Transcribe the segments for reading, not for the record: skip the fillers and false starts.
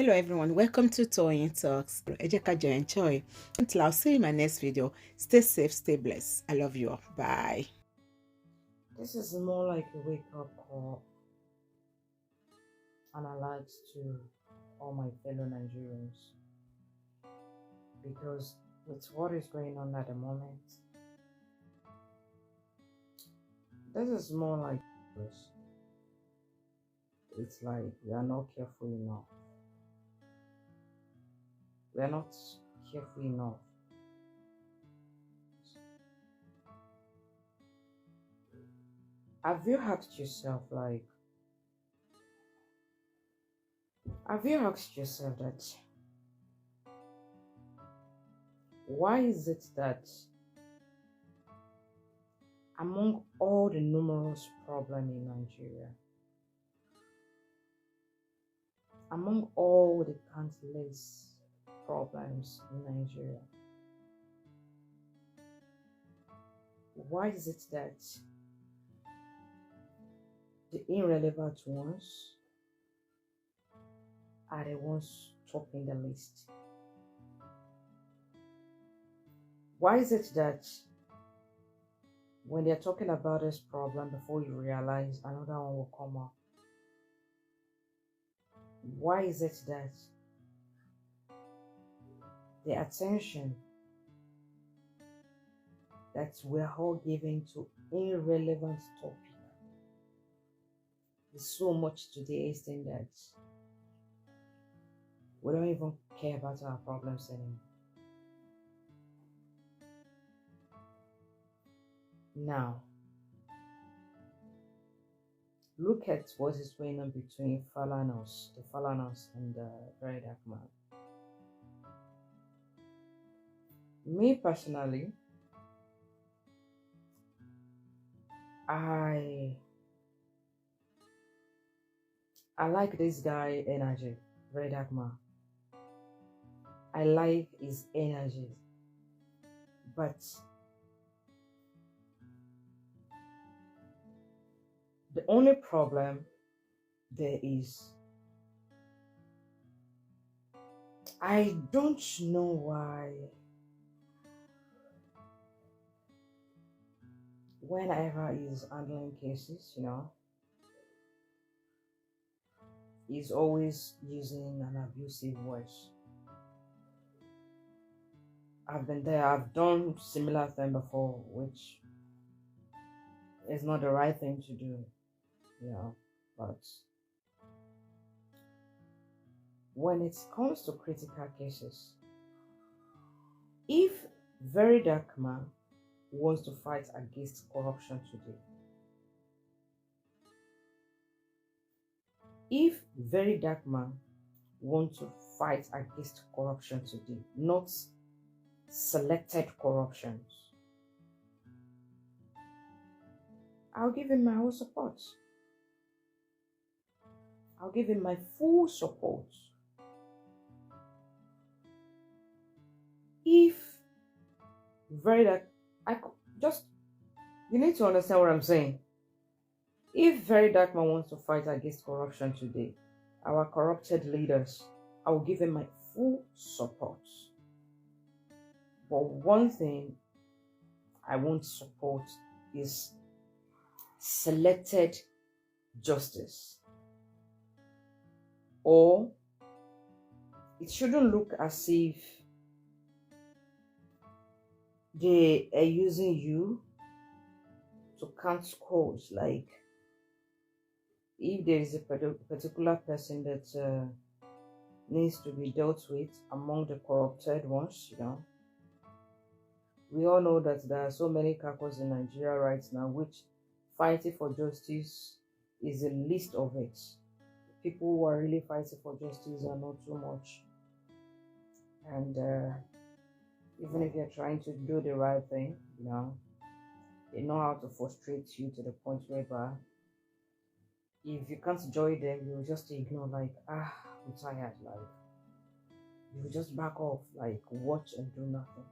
Hello everyone, welcome to Toyeen Talks. Ẹ jẹ́ ká jọ enjoy. Until I'll see you in my next video. Stay safe, stay blessed. I love you all. Bye. This is more like a wake-up call and alert to all my fellow Nigerians, because with what is going on at the moment, this is more like this. It's like we are not careful enough. We are not careful enough. Have you asked yourself, that why is it that among all the numerous problems in Nigeria, among all the countless problems in Nigeria, why is it that the irrelevant ones are the ones topping the list? Why is it that when they're talking about this problem, before you realize another one will come up? Why is it that the attention that we're all giving to irrelevant topic is so much to the extent that we don't even care about our problems anymore? Now, look at what is going on between the Falanas and the very dark man. Me personally, I like this guy energy, very dark man. I like his energy, but the only problem there is, I don't know why whenever he's handling cases, he's always using an abusive voice. I've been there, I've done similar thing before, which is not the right thing to do, but when it comes to critical cases, if very dark man wants to fight against corruption today, if very dark man wants to fight against corruption today, not selected corruptions, I'll give him my whole support. I'll give him my full support. If very dark, you need to understand what I'm saying. If very dark man wants to fight against corruption today, our corrupted leaders, I will give him my full support. But one thing I won't support is selected justice. Or it shouldn't look as if they are using you to count scores. Like, if there is a particular person that needs to be dealt with among the corrupted ones, we all know that there are so many carcos in Nigeria right now, which fighting for justice is a list of it. People who are really fighting for justice are not too much. And even if you're trying to do the right thing, they know how to frustrate you to the point whereby if you can't join them, you'll just ignore, like, I'm tired, like, you will just back off, like, watch and do nothing.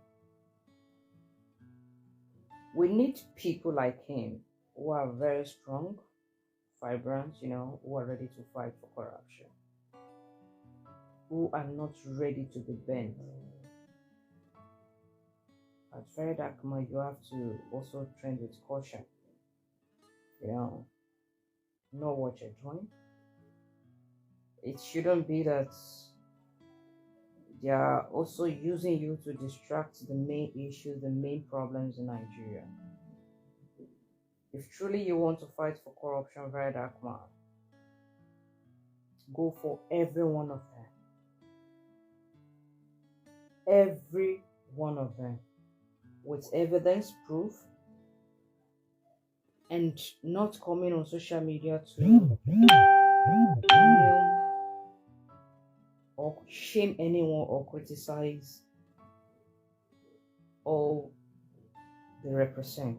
We need people like him who are very strong, vibrant, who are ready to fight for corruption. who are not ready to be bent. At very dark, you have to also trend with caution. You know what you're doing. It shouldn't be that they are also using you to distract the main issues, the main problems in Nigeria. If truly you want to fight for corruption, very dark man, go for every one of them. Every one of them. With evidence, proof, and not coming on social media to or shame anyone or criticize all they represent.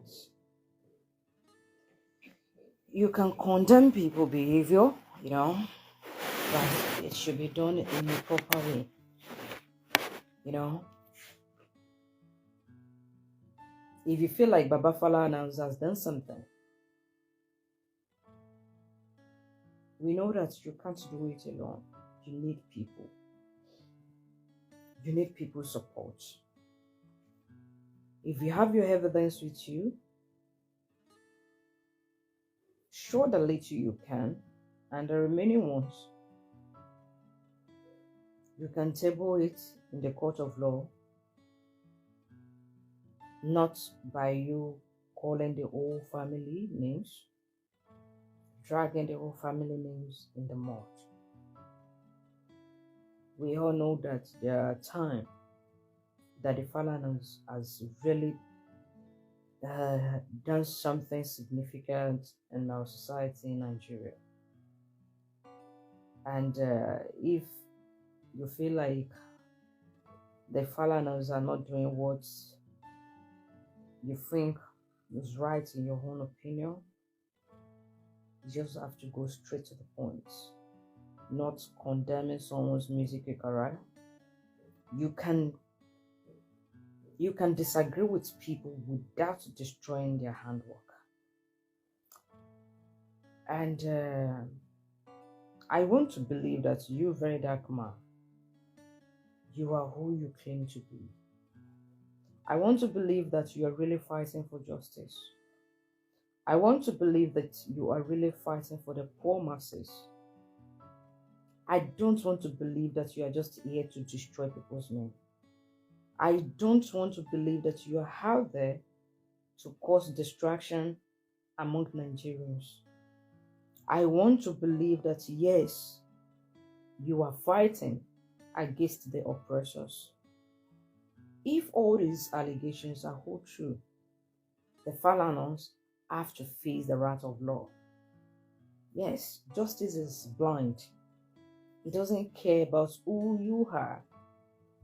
You can condemn people's behavior, but it should be done in a proper way. If you feel like Baba Falanas has done something, we know that you can't do it alone. You need people. You need people's support. If you have your evidence with you, show the little you can, and the remaining ones, you can table it in the court of law, not by you calling the whole family names, dragging the whole family names in the mud. We all know that there are times that the Falanas has really done something significant in our society in Nigeria. And if you feel like the Falanas are not doing what you think is right in your own opinion, you just have to go straight to the point, not condemning someone's music career. You can disagree with people without destroying their handwork. And I want to believe that you, very dark man, you are who you claim to be. I want to believe that you are really fighting for justice. I want to believe that you are really fighting for the poor masses. I don't want to believe that you are just here to destroy people's name. I don't want to believe that you are out there to cause distraction among Nigerians. I want to believe that, yes, you are fighting against the oppressors. If all these allegations are all true, the Falanas have to face the wrath of law. Yes, justice is blind. It doesn't care about who you are.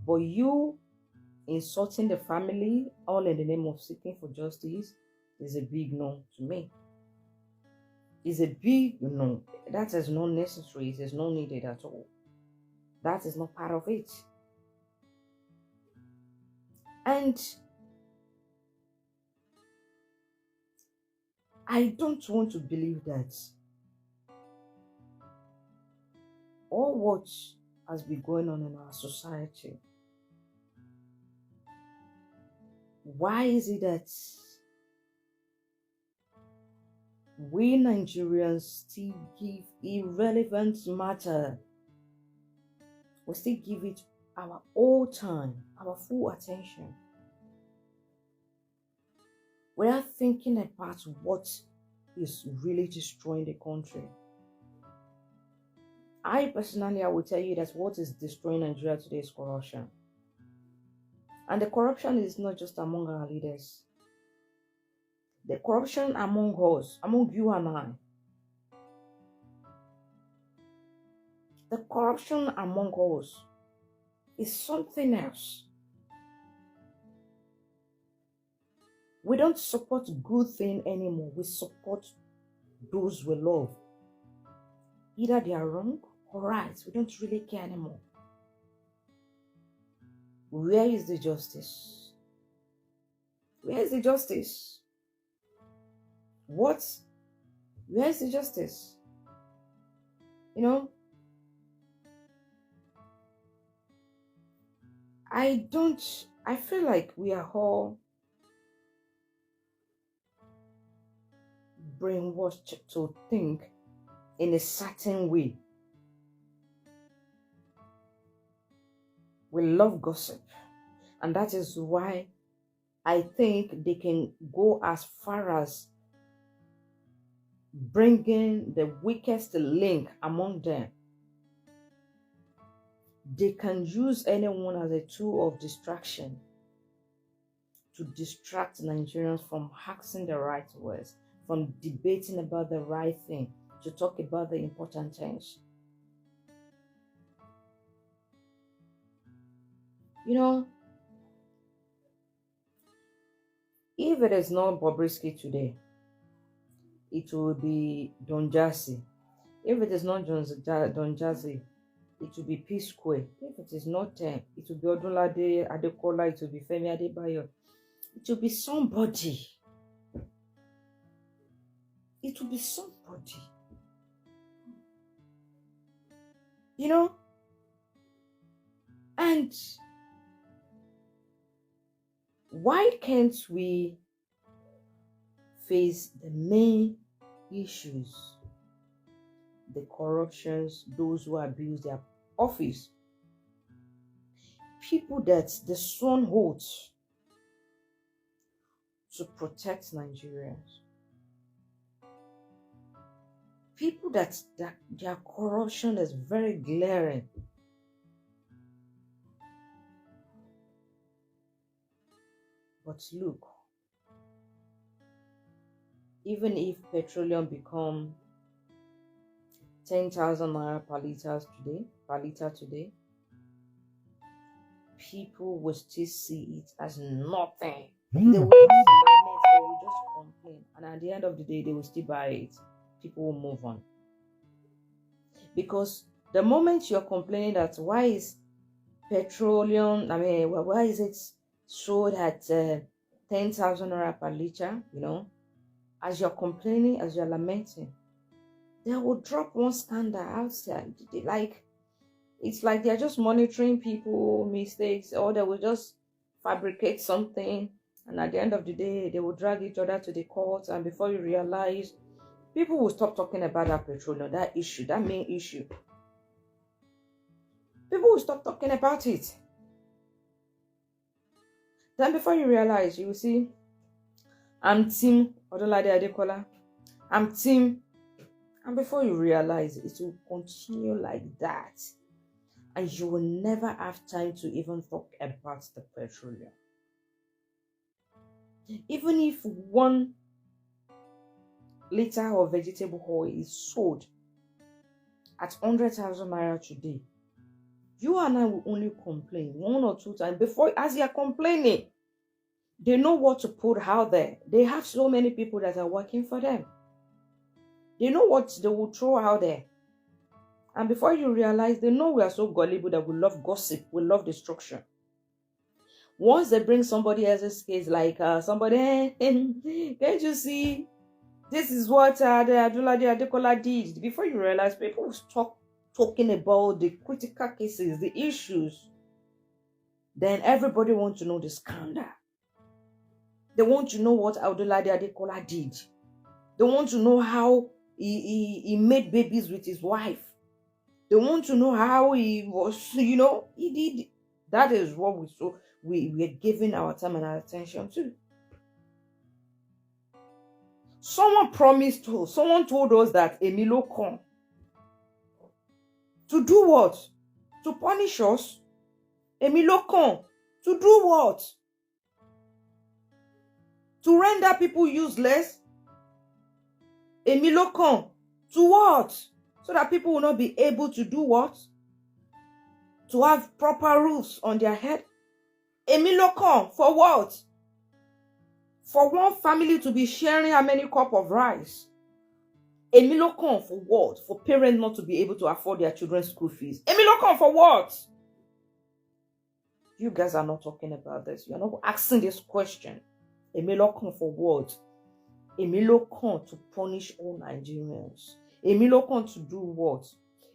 But you insulting the family, all in the name of seeking for justice, is a big no to me. It's a big no. That is not necessary. It is not needed at all. That is not part of it. And I don't want to believe that all what has been going on in our society, why is it that we Nigerians still give irrelevant matter? We still give it our whole time, our full attention. We are thinking about what is really destroying the country. I will tell you that what is destroying Nigeria today is corruption. And the corruption is not just among our leaders. The corruption among us, among you and I. The corruption among us is something else. We don't support good things anymore. We support those we love. Either they are wrong or right. We don't really care anymore. Where is the justice? Where is the justice? What? Where is the justice? I feel like we are all brainwashed to think in a certain way. We love gossip, and that is why I think they can go as far as bringing the weakest link among them. They can use anyone as a tool of distraction to distract Nigerians from asking the right words, from debating about the right thing, to talk about the important things. You know, if it is not Bobrisky today, it will be Don Jazzy. If it is not Don Jazzy, it will be P Square. If it is not them, it will be Odunlade Adekola, it will be Femi Adebayo. It will be somebody. It will be somebody. You know? And why can't we face the main issues? The corruptions, those who abuse their office, people that the sun holds to protect Nigerians, people that their corruption is very glaring. But look, even if petroleum become 10,000 naira per liter today, people will still see it as nothing. They will just lament, they will just complain, and at the end of the day, they will still buy it. People will move on. Because the moment you're complaining that why is petroleum, why is it sold at 10,000 naira per liter, as you're complaining, as you're lamenting, they will drop one scandal outside. It's like they're just monitoring people mistakes, or they will just fabricate something, and at the end of the day, they will drag each other to the court, and before you realize, people will stop talking about that petroleum, that issue, that main issue. People will stop talking about it. Then before you realize, you will see, I'm Team Odolade Adekola, I'm Team, and before you realize, it will continue like that. And you will never have time to even talk about the petroleum. Even if 1 liter of vegetable oil is sold at 100,000 naira today, you and I will only complain 1 or 2 times. Before, as you're complaining, they know what to put out there. They have so many people that are working for them. They know what they will throw out there. And before you realize, they know we are so gullible that we love gossip, we love destruction. Once they bring somebody else's case, like somebody, can't you see, this is what the Adulade Adekola did. Before you realize, people will stop talking about the critical cases, the issues. Then everybody wants to know the scandal. They want to know what Adulade Adekola did. They want to know how he made babies with his wife. They want to know how he was, he did. That is what we're giving our time and our attention to. Someone told us that Emilio come. To do what? To punish us? Emilio come. To do what? To render people useless? Emilio come. To what? So that people will not be able to do what? To have proper roofs on their head? Emilio come. For what? For one family to be sharing how many cup of rice? Emilio come for what? For parents not to be able to afford their children's school fees. Emilio come for what? You guys are not talking about this. You're not asking this question. Emilio come for what? Emilio come to punish all Nigerians. Emilio come to do what?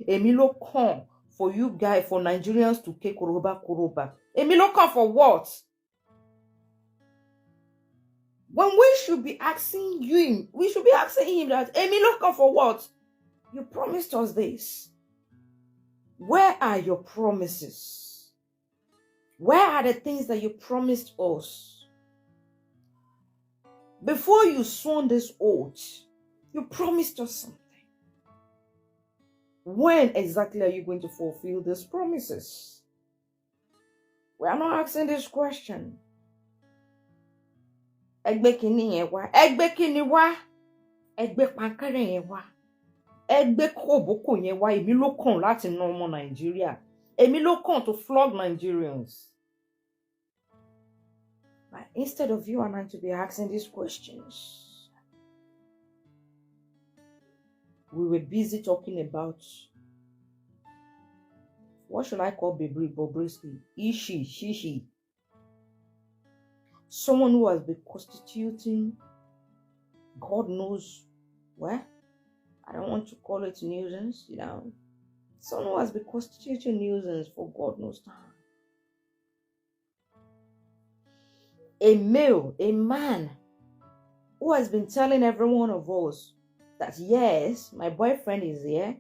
Emilio come for you guys, for Nigerians to take koroba. Èmi ló kàn for what? When we should be asking him that, Èmi ló kàn for what? You promised us this. Where are your promises? Where are the things that you promised us? Before you sworn this oath, you promised us something. When exactly are you going to fulfill these promises? We are not asking this question. Ẹgbẹ́ kìíní yẹn wá. Ẹgbẹ́ kíni wá? Ẹgbẹ́ pankẹ́rẹ́ yẹn wá. Ẹgbẹ́ kòbókò yẹn wá. Èmi ló kàn láti ná ọmọ Nàìjíríà. Èmi ló kàn to flog Nigerians. But instead of you and I to be asking these questions, we were busy talking about, what should I call Bobrisky? Ishi, Shishi. Someone who has been constituting, God knows where. I don't want to call it nuisance, Someone who has been constituting nuisance for God knows time. A man who has been telling every one of us that yes, my boyfriend is here.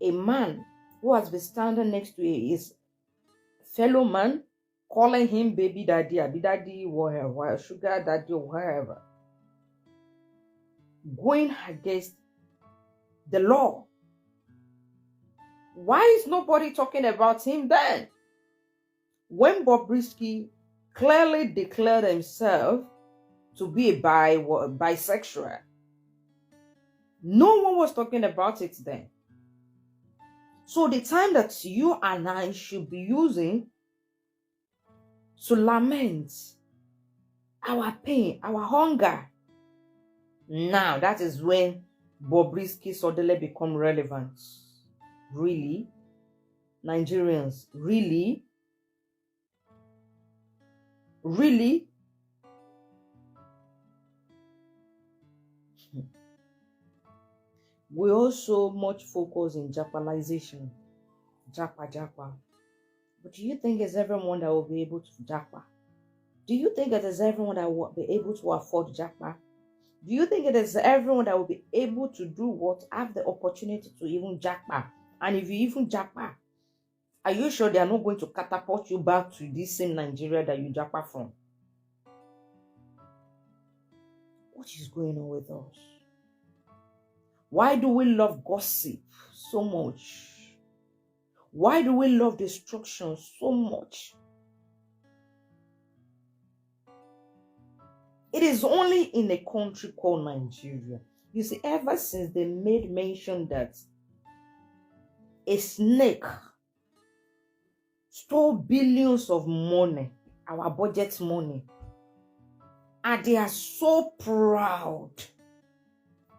A man who has been standing next to his fellow man, calling him baby daddy, whatever, sugar daddy, or whatever. Going against the law. Why is nobody talking about him then? When Bobrisky clearly declared himself to be a bisexual, no one was talking about it then. So the time that you and I should be using to lament our pain, our hunger, now that is when Bobrisky suddenly become relevant. Really? Nigerians, really? Really? We also much focus in Japalization. Japa. But do you think it's everyone that will be able to Japa? Do you think it is everyone that will be able to afford Japa? Do you think it is everyone that will be able to do what? Have the opportunity to even Japa? And if you even Japa, are you sure they are not going to catapult you back to this same Nigeria that you Japa from? What is going on with us? Why do we love gossip so much? Why do we love destruction so much? It is only in a country called Nigeria. You see, ever since they made mention that a snake stole billions of money, our budget money, and they are so proud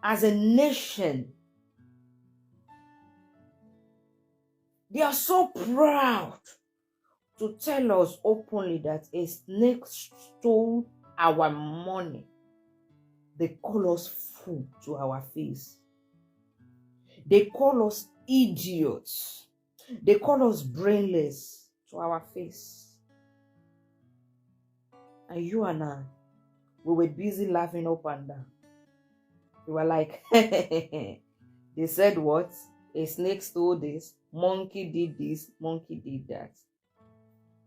as a nation. They are so proud to tell us openly that a snake stole our money. They call us fool to our face. They call us idiots. They call us brainless to our face. And you and I, we were busy laughing up and down. We were like, they said what? A snake stole this, monkey did this, monkey did that.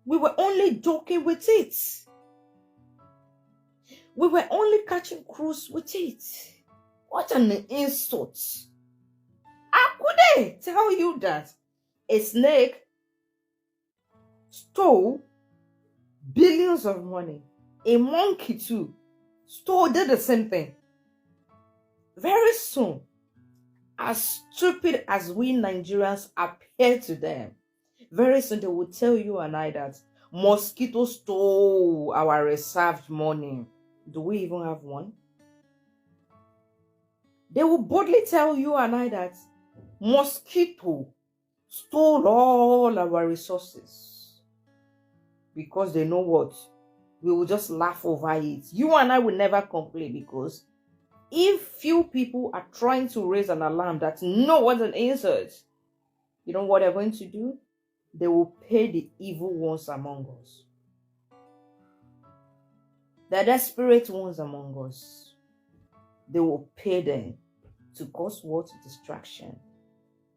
We were only joking with it. We were only catching cruise with it. What an insult. How could they tell you that a snake stole billions of money? A monkey too did the same thing. Very soon, as stupid as we Nigerians appear to them, very soon they will tell you and I that mosquito stole our reserved money. Do we even have one? They will boldly tell you and I that mosquito stole all our resources. Because they know what? We will just laugh over it. You and I will never complain, because if few people are trying to raise an alarm that no, what an insult, You know what they're going to do? They will pay the evil ones among us. The desperate ones among us. They will pay them to cause what? Distraction.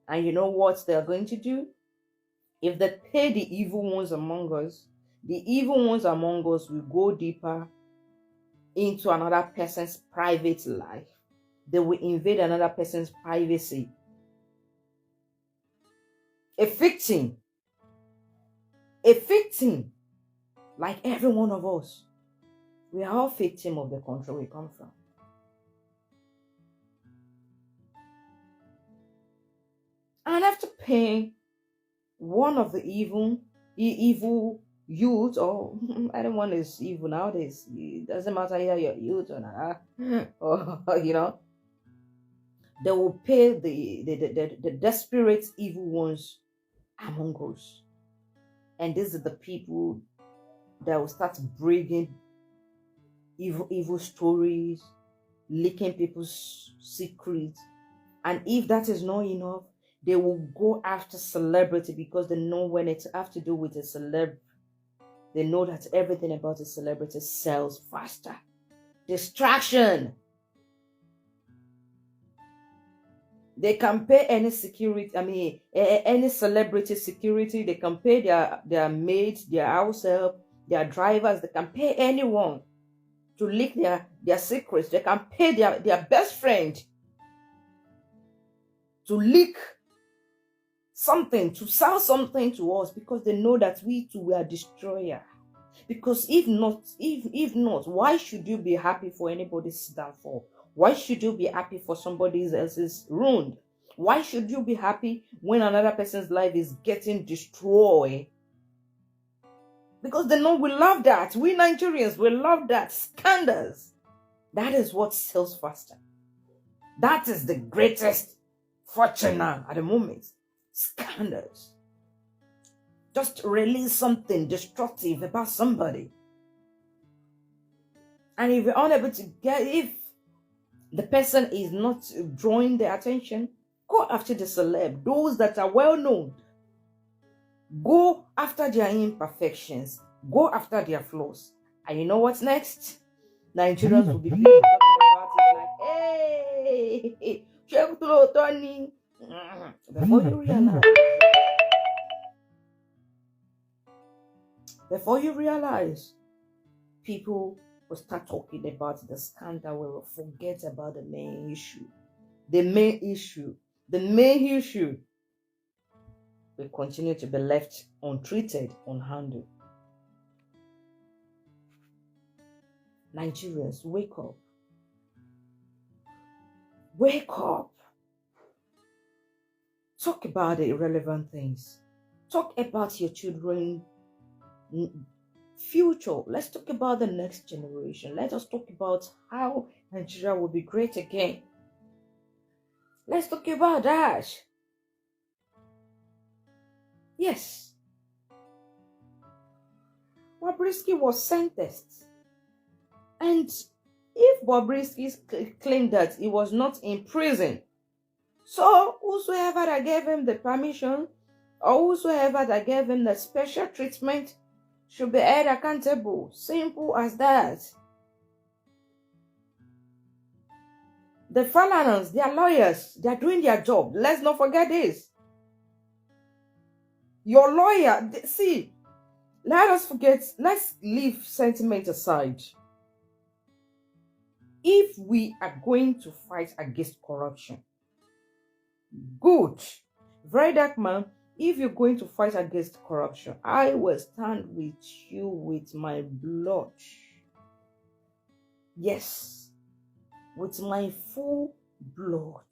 And you know what they're going to do? If they pay the evil ones among us, the evil ones among us will go deeper into another person's private life. They will invade another person's privacy. A victim, like every one of us, we are all victims of the country we come from. And after paying one of the evil youth, or anyone is evil nowadays, it doesn't matter either you're youth or not, or they will pay the desperate evil ones among us. And these are the people that will start bringing evil stories, leaking people's secrets. And if that is not enough, they will go after celebrity, because they know when it have to do with a celeb, they know that everything about a celebrity sells faster. Distraction. They can pay any security, any celebrity security. They can pay their maids, their house help, their drivers. They can pay anyone to leak their secrets. They can pay their best friend to leak something, to sell something to us, because they know that we too were a destroyer. Because if not, why should you be happy for anybody's downfall? Why should you be happy for somebody else's ruined? Why should you be happy when another person's life is getting destroyed? Because they know we love that. We Nigerians, we love that. Scandals. That is what sells faster. That is the greatest fortune now at the moment. Scandals. Just release something destructive about somebody. And if you're unable to if the person is not drawing their attention, go after the celeb, those that are well known. Go after their imperfections. Go after their flaws. And you know what's next? Nigerians will be talking about it like, hey, Tony. Before you realize, people will start talking about the scandal. We will forget about the main issue. The main issue will continue to be left untreated, unhandled. Nigerians, wake up. Wake up. Talk about the irrelevant things. Talk about your children's future. Let's talk about the next generation. Let us talk about how Nigeria will be great again. Let's talk about that. Yes. Bobrisky was sentenced. And if Bobrisky claimed that he was not in prison, so whosoever that gave him the permission, or whosoever that gave him the special treatment, should be held accountable. Simple as that. The Falanas, their lawyers, they are doing their job. Let's not forget this. Your lawyer, see, let's leave sentiment aside. If we are going to fight against corruption, good. Very dark man, if you're going to fight against corruption, I will stand with you with my blood. Yes, with my full blood.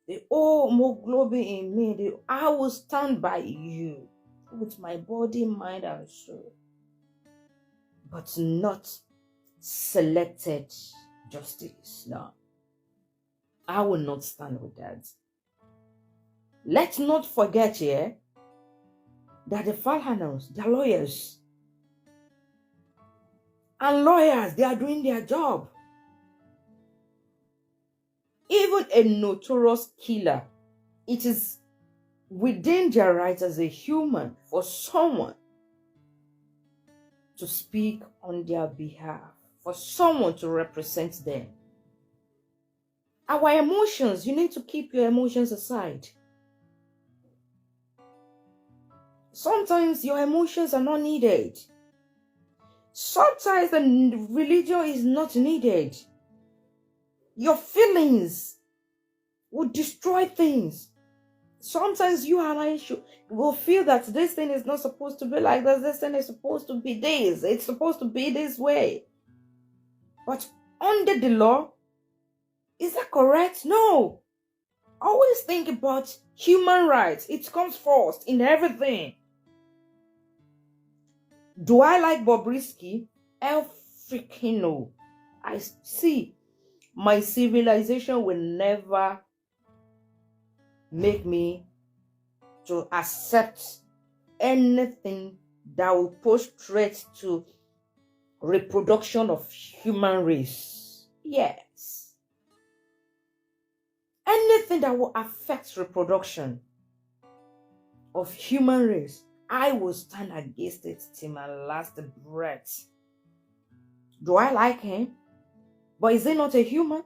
The hemoglobin in me, I will stand by you with my body, mind, and soul. But not selected justice. No. I will not stand with that. Let's not forget here that the Falanas, their lawyers, and lawyers, they are doing their job. Even a notorious killer, it is within their rights as a human for someone to speak on their behalf, for someone to represent them. Our emotions, you need to keep your emotions aside. Sometimes your emotions are not needed. Sometimes the religion is not needed. Your feelings will destroy things. Sometimes you and I will feel that this thing is not supposed to be like this thing is supposed to be this, it's supposed to be this way. But under the law, is that correct? No. Always think about human rights. It comes first in everything. Do I like Bobrisky? Hell freaking no. I see. My civilization will never make me to accept anything that will pose threat to reproduction of human race. Yes. Anything that will affect reproduction of human race, I will stand against it till my last breath. Do I like him? But is he not a human?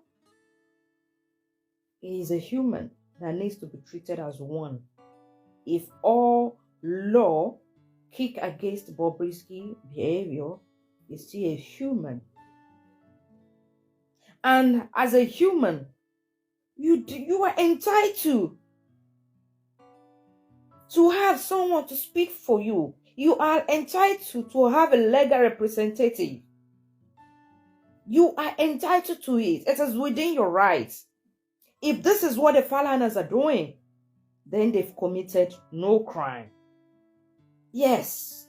He is a human that needs to be treated as one. If all law kick against Bobrisky behavior, is still a human. And as a human, you are entitled to have someone to speak for you. You are entitled to have a legal representative. You are entitled to it. It is within your rights. If this is what the Falanas are doing, then they've committed no crime. Yes.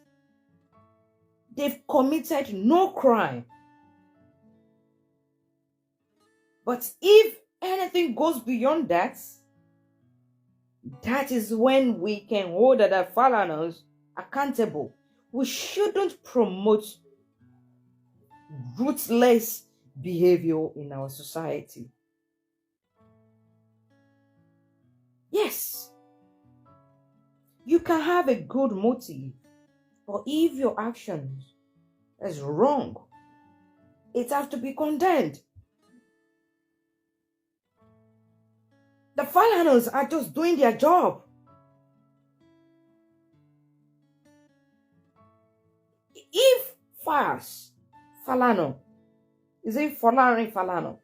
They've committed no crime. But if anything goes beyond that, that is when we can hold the Falanas accountable. We shouldn't promote ruthless behavior in our society. Yes, you can have a good motive, but if your actions is wrong, it has to be condemned. The Falanas are just doing their job. If Falano, is it Falano?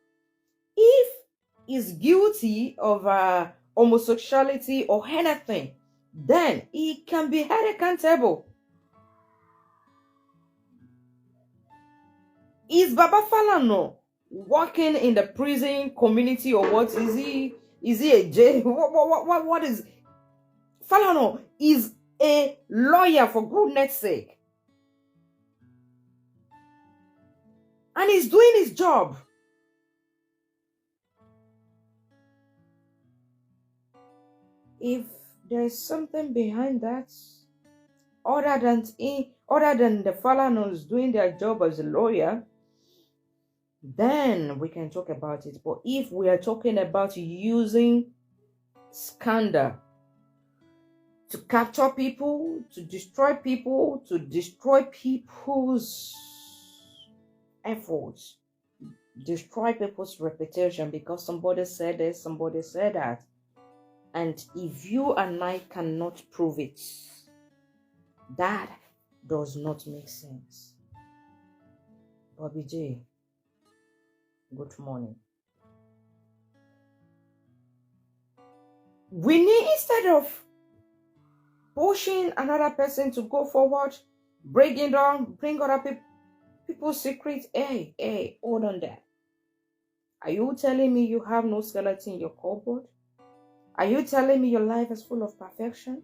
If he's guilty of homosexuality or anything, then he can be held accountable. Is Baba Falano working in the prison community or what? Is he a jail? What is Falano? Is a lawyer, for goodness sake, and he's doing his job. If there's something behind that, other than the Falanos doing their job as a lawyer, then we can talk about it. But if we are talking about using scandal to capture people, to destroy people's efforts, destroy people's reputation because somebody said this, somebody said that, and if you and I cannot prove it, that does not make sense. Bobby J, good morning. We need, instead of pushing another person to go forward, bring other people's secrets, hey, hold on there. Are you telling me you have no skeleton in your cupboard? Are you telling me your life is full of perfection?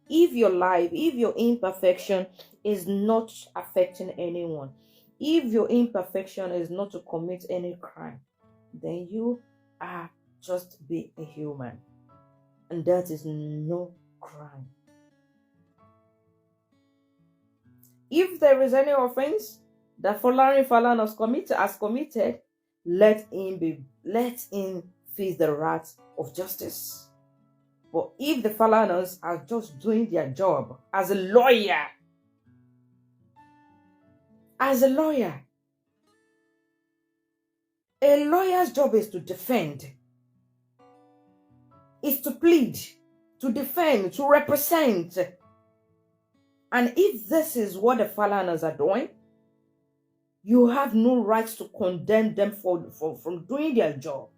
If your imperfection is not affecting anyone, if your imperfection is not to commit any crime, then you are just being a human. And that is no crime. If there is any offense that Falanas has committed, let him face the wrath of justice. But if the Falanas are just doing their job as a lawyer, a lawyer's job is to defend, is to plead, to defend, to represent. And if this is what the Falanas are doing, you have no rights to condemn them from doing their job.